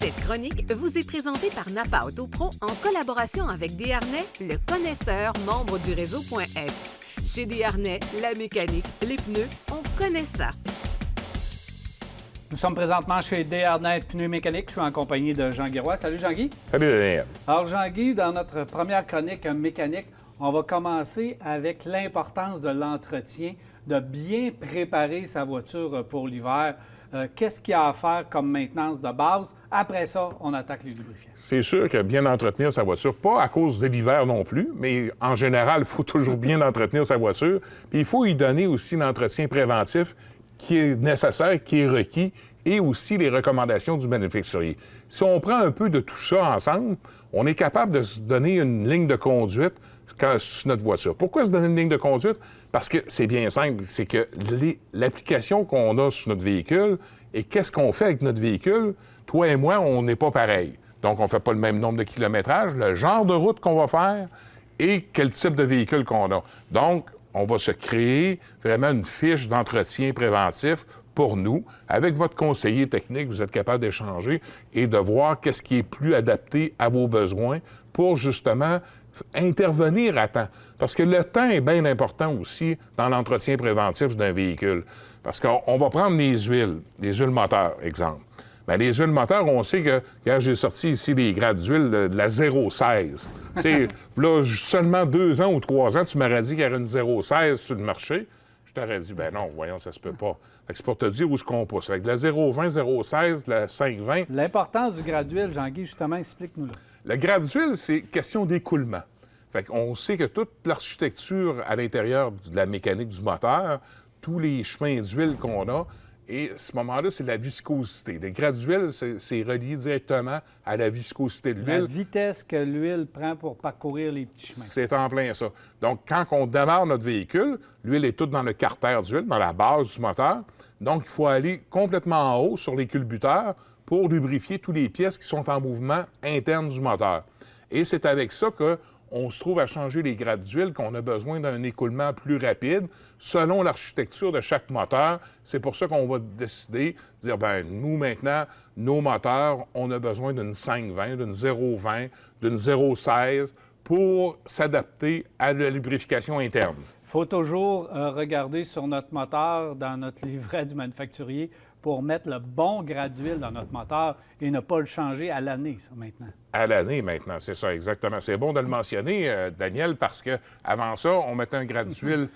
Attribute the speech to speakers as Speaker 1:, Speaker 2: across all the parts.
Speaker 1: Cette chronique vous est présentée par Napa Auto Pro en collaboration avec Desharnais, le connaisseur membre du réseau.s. Chez Desharnais, la mécanique, les pneus, on connaît ça.
Speaker 2: Nous sommes présentement chez Desharnais Pneus Mécaniques. Je suis en compagnie de Jean-Guy Roy. Salut Jean-Guy.
Speaker 3: Salut Daniel.
Speaker 2: Alors Jean-Guy, dans notre première chronique mécanique, on va commencer avec l'importance de l'entretien, de bien préparer sa voiture pour l'hiver. Qu'est-ce qu'il y a à faire comme maintenance de base? Après ça, on attaque les lubrifiants.
Speaker 3: C'est sûr que bien entretenir sa voiture, pas à cause de l'hiver non plus, mais en général, il faut toujours bien entretenir sa voiture. Puis il faut y donner aussi l'entretien préventif qui est nécessaire, qui est requis, et aussi les recommandations du manufacturier. Si on prend un peu de tout ça ensemble, on est capable de se donner une ligne de conduite sur notre voiture. Pourquoi se donner une ligne de conduite? Parce que c'est bien simple, c'est que l'application qu'on a sur notre véhicule et qu'est-ce qu'on fait avec notre véhicule, toi et moi, on n'est pas pareil. Donc, on ne fait pas le même nombre de kilométrages, le genre de route qu'on va faire et quel type de véhicule qu'on a. Donc, on va se créer vraiment une fiche d'entretien préventif pour nous. Avec votre conseiller technique, vous êtes capable d'échanger et de voir qu'est-ce qui est plus adapté à vos besoins pour justement intervenir à temps. Parce que le temps est bien important aussi dans l'entretien préventif d'un véhicule. Parce qu'on va prendre les huiles moteurs, exemple. Bien, les huiles moteurs, on sait que, quand j'ai sorti ici les grades d'huile de la 0,16. Tu sais, là, seulement 2 ans ou 3 ans, tu m'aurais dit qu'il y aurait une 0,16 sur le marché. Je t'aurais dit, ben non, voyons, ça se peut pas. Fait que c'est pour te dire où je compose. Avec de la 0,20, 0,16, de la 5,20.
Speaker 2: L'importance du grade d'huile, Jean-Guy, justement, explique-nous là.
Speaker 3: Le grade d'huile, c'est question d'écoulement. Fait qu'on sait que toute l'architecture à l'intérieur de la mécanique du moteur, tous les chemins d'huile qu'on a, et à ce moment-là, c'est la viscosité. Le grade d'huile, c'est relié directement à la viscosité de l'huile.
Speaker 2: La vitesse que l'huile prend pour parcourir les petits chemins.
Speaker 3: C'est en plein ça. Donc, quand on démarre notre véhicule, l'huile est toute dans le carter d'huile, dans la base du moteur. Donc, il faut aller complètement en haut sur les culbuteurs pour lubrifier toutes les pièces qui sont en mouvement interne du moteur. Et c'est avec ça qu'on se trouve à changer les grades d'huile, qu'on a besoin d'un écoulement plus rapide selon l'architecture de chaque moteur. C'est pour ça qu'on va décider de dire, bien, nous, maintenant, nos moteurs, on a besoin d'une 5,20, d'une 0,20, d'une 0,16 pour s'adapter à la lubrification interne.
Speaker 2: Il faut toujours regarder sur notre moteur, dans notre livret du manufacturier, pour mettre le bon grade d'huile dans notre moteur et ne pas le changer à l'année, ça, maintenant.
Speaker 3: À l'année, maintenant, c'est ça, exactement. C'est bon de le mentionner, Daniel, parce qu'avant ça, on mettait un grade d'huile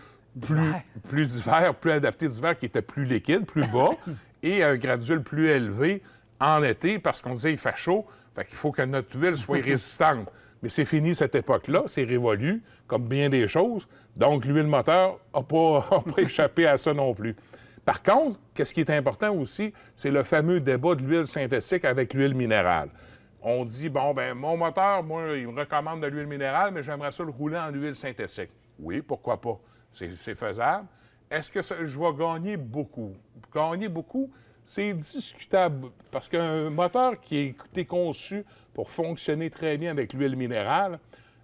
Speaker 3: plus d'hiver, plus adapté d'hiver, qui était plus liquide, plus bas, et un grade d'huile plus élevé en été, parce qu'on disait il fait chaud, fait qu'il faut que notre huile soit résistante. Mais c'est fini cette époque-là, c'est révolu, comme bien des choses. Donc, l'huile moteur n'a pas échappé à ça non plus. Par contre, qu'est-ce qui est important aussi, c'est le fameux débat de l'huile synthétique avec l'huile minérale. On dit, bon, ben mon moteur, moi, il me recommande de l'huile minérale, mais j'aimerais ça le rouler en huile synthétique. Oui, pourquoi pas? C'est faisable. Est-ce que je vais gagner beaucoup? Gagner beaucoup, c'est discutable, parce qu'un moteur qui a été conçu pour fonctionner très bien avec l'huile minérale,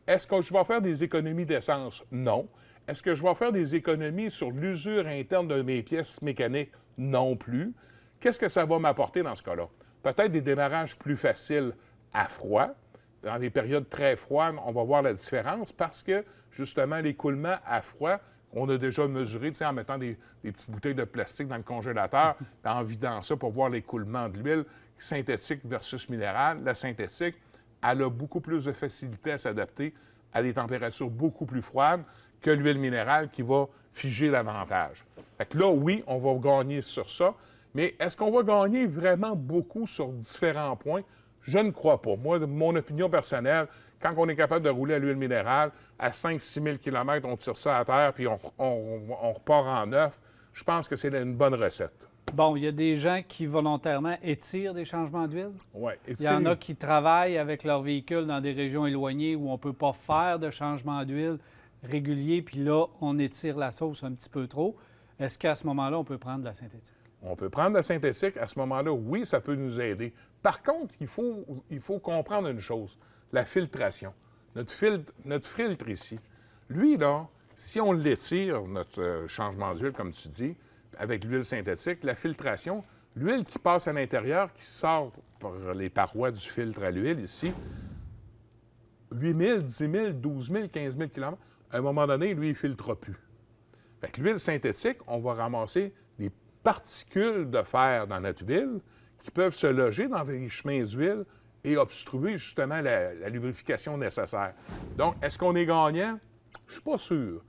Speaker 3: est-ce que je vais faire des économies d'essence? Non. Est-ce que je vais faire des économies sur l'usure interne de mes pièces mécaniques? Non plus. Qu'est-ce que ça va m'apporter dans ce cas-là? Peut-être des démarrages plus faciles à froid. Dans des périodes très froides, on va voir la différence parce que, justement, l'écoulement à froid, on a déjà mesuré, en mettant des petites bouteilles de plastique dans le congélateur, en vidant ça pour voir l'écoulement de l'huile synthétique versus minérale. La synthétique, elle a beaucoup plus de facilité à s'adapter à des températures beaucoup plus froides que l'huile minérale qui va figer l'avantage. Fait que là, oui, on va gagner sur ça, mais est-ce qu'on va gagner vraiment beaucoup sur différents points? Je ne crois pas. Moi, mon opinion personnelle, quand on est capable de rouler à l'huile minérale, à 5-6 000 km, on tire ça à terre puis on repart en neuf, je pense que c'est une bonne recette.
Speaker 2: Bon, il y a des gens qui volontairement étirent des changements d'huile.
Speaker 3: Oui,
Speaker 2: il y en a qui travaillent avec leur véhicule dans des régions éloignées où on ne peut pas faire de changement d'huile régulier, puis là, on étire la sauce un petit peu trop. Est-ce qu'à ce moment-là, on peut prendre de la synthétique?
Speaker 3: On peut prendre de la synthétique. À ce moment-là, oui, ça peut nous aider. Par contre, il faut comprendre une chose, la filtration. Notre filtre ici, lui, là, si on l'étire, notre changement d'huile, comme tu dis, avec l'huile synthétique, la filtration, L'huile qui passe à l'intérieur, qui sort par les parois du filtre à l'huile ici, 8 000, 10 000, 12 000, 15 000 km, à un moment donné, lui, il ne filtrera plus. Fait que l'huile synthétique, on va ramasser des particules de fer dans notre huile qui peuvent se loger dans les chemins d'huile et obstruer justement la lubrification nécessaire. Donc, est-ce qu'on est gagnant? Je ne suis pas sûr.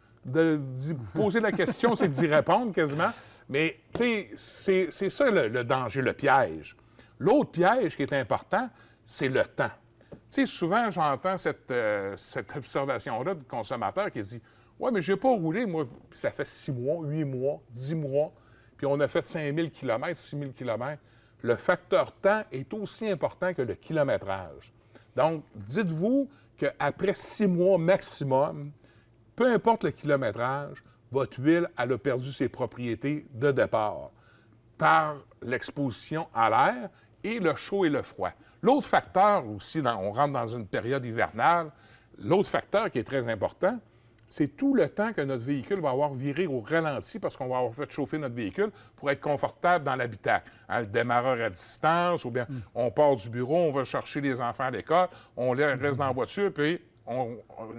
Speaker 3: Poser la question, c'est d'y répondre quasiment. Mais, tu sais, c'est ça le danger, le piège. L'autre piège qui est important, c'est le temps. Tu sais, souvent, j'entends cette observation-là du consommateur qui dit « Ouais, mais je n'ai pas roulé, moi, puis ça fait 6 mois, 8 mois, 10 mois, puis on a fait 5 000 km, 6 000 km. » Le facteur temps est aussi important que le kilométrage. Donc, dites-vous qu'après 6 mois maximum, peu importe le kilométrage, votre huile, elle a perdu ses propriétés de départ par l'exposition à l'air et le chaud et le froid. L'autre facteur aussi, on rentre dans une période hivernale, l'autre facteur qui est très important, c'est tout le temps que notre véhicule va avoir viré au ralenti parce qu'on va avoir fait chauffer notre véhicule pour être confortable dans l'habitacle. Hein, le démarreur à distance, ou bien on part du bureau, on va chercher les enfants à l'école, on reste dans la voiture, puis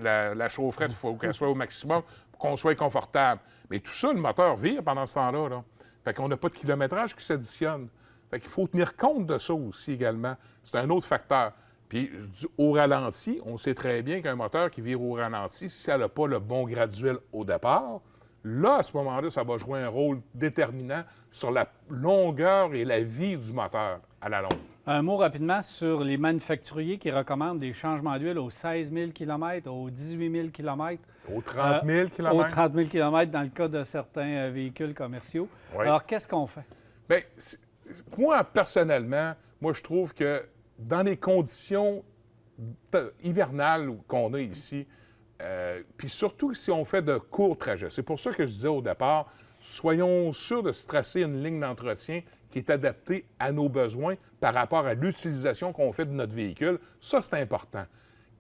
Speaker 3: la chaufferette, il faut qu'elle soit au maximum pour qu'on soit confortable. Mais tout ça, le moteur vire pendant ce temps-là. Là. Fait qu'on n'a pas de kilométrage qui s'additionne. Fait qu'il faut tenir compte de ça aussi également. C'est un autre facteur. Puis, au ralenti, on sait très bien qu'un moteur qui vire au ralenti, si elle n'a pas le bon graduel au départ, là, à ce moment-là, ça va jouer un rôle déterminant sur la longueur et la vie du moteur à la longue.
Speaker 2: Un mot rapidement sur les manufacturiers qui recommandent des changements d'huile aux 16 000 km, aux 18 000 km.
Speaker 3: Aux 30 000 km.
Speaker 2: Aux 30 000 km dans le cas de certains véhicules commerciaux.
Speaker 3: Oui.
Speaker 2: Alors, qu'est-ce qu'on fait?
Speaker 3: Bien, moi, personnellement, je trouve que dans les conditions hivernales qu'on a ici, puis surtout si on fait de courts trajets, c'est pour ça que je disais au départ, soyons sûrs de se tracer une ligne d'entretien qui est adaptée à nos besoins par rapport à l'utilisation qu'on fait de notre véhicule. Ça, c'est important.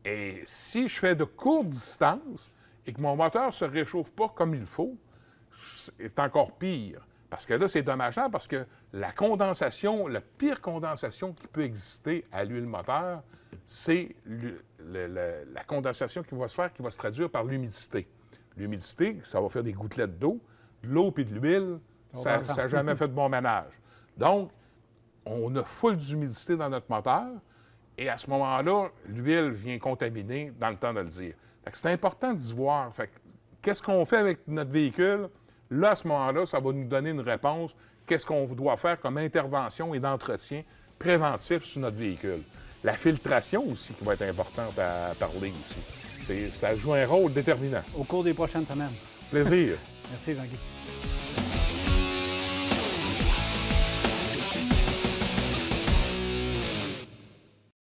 Speaker 3: Et si je fais de courtes distances et que mon moteur ne se réchauffe pas comme il faut, c'est encore pire. Parce que là, c'est dommageable parce que la condensation, la pire condensation qui peut exister à l'huile moteur, c'est la condensation qui va se faire, qui va se traduire par l'humidité. L'humidité, ça va faire des gouttelettes d'eau. L'eau et de l'huile, ça n'a jamais fait de bon ménage. Donc, on a full d'humidité dans notre moteur et à ce moment-là, l'huile vient contaminer dans le temps de le dire. Fait que c'est important d'y voir. Fait que, qu'est-ce qu'on fait avec notre véhicule? Là, à ce moment-là, ça va nous donner une réponse. Qu'est-ce qu'on doit faire comme intervention et d'entretien préventif sur notre véhicule? La filtration aussi qui va être importante à parler aussi. Ça joue un rôle déterminant.
Speaker 2: Au cours des prochaines semaines.
Speaker 3: Plaisir.
Speaker 2: Merci, Jean-Guy.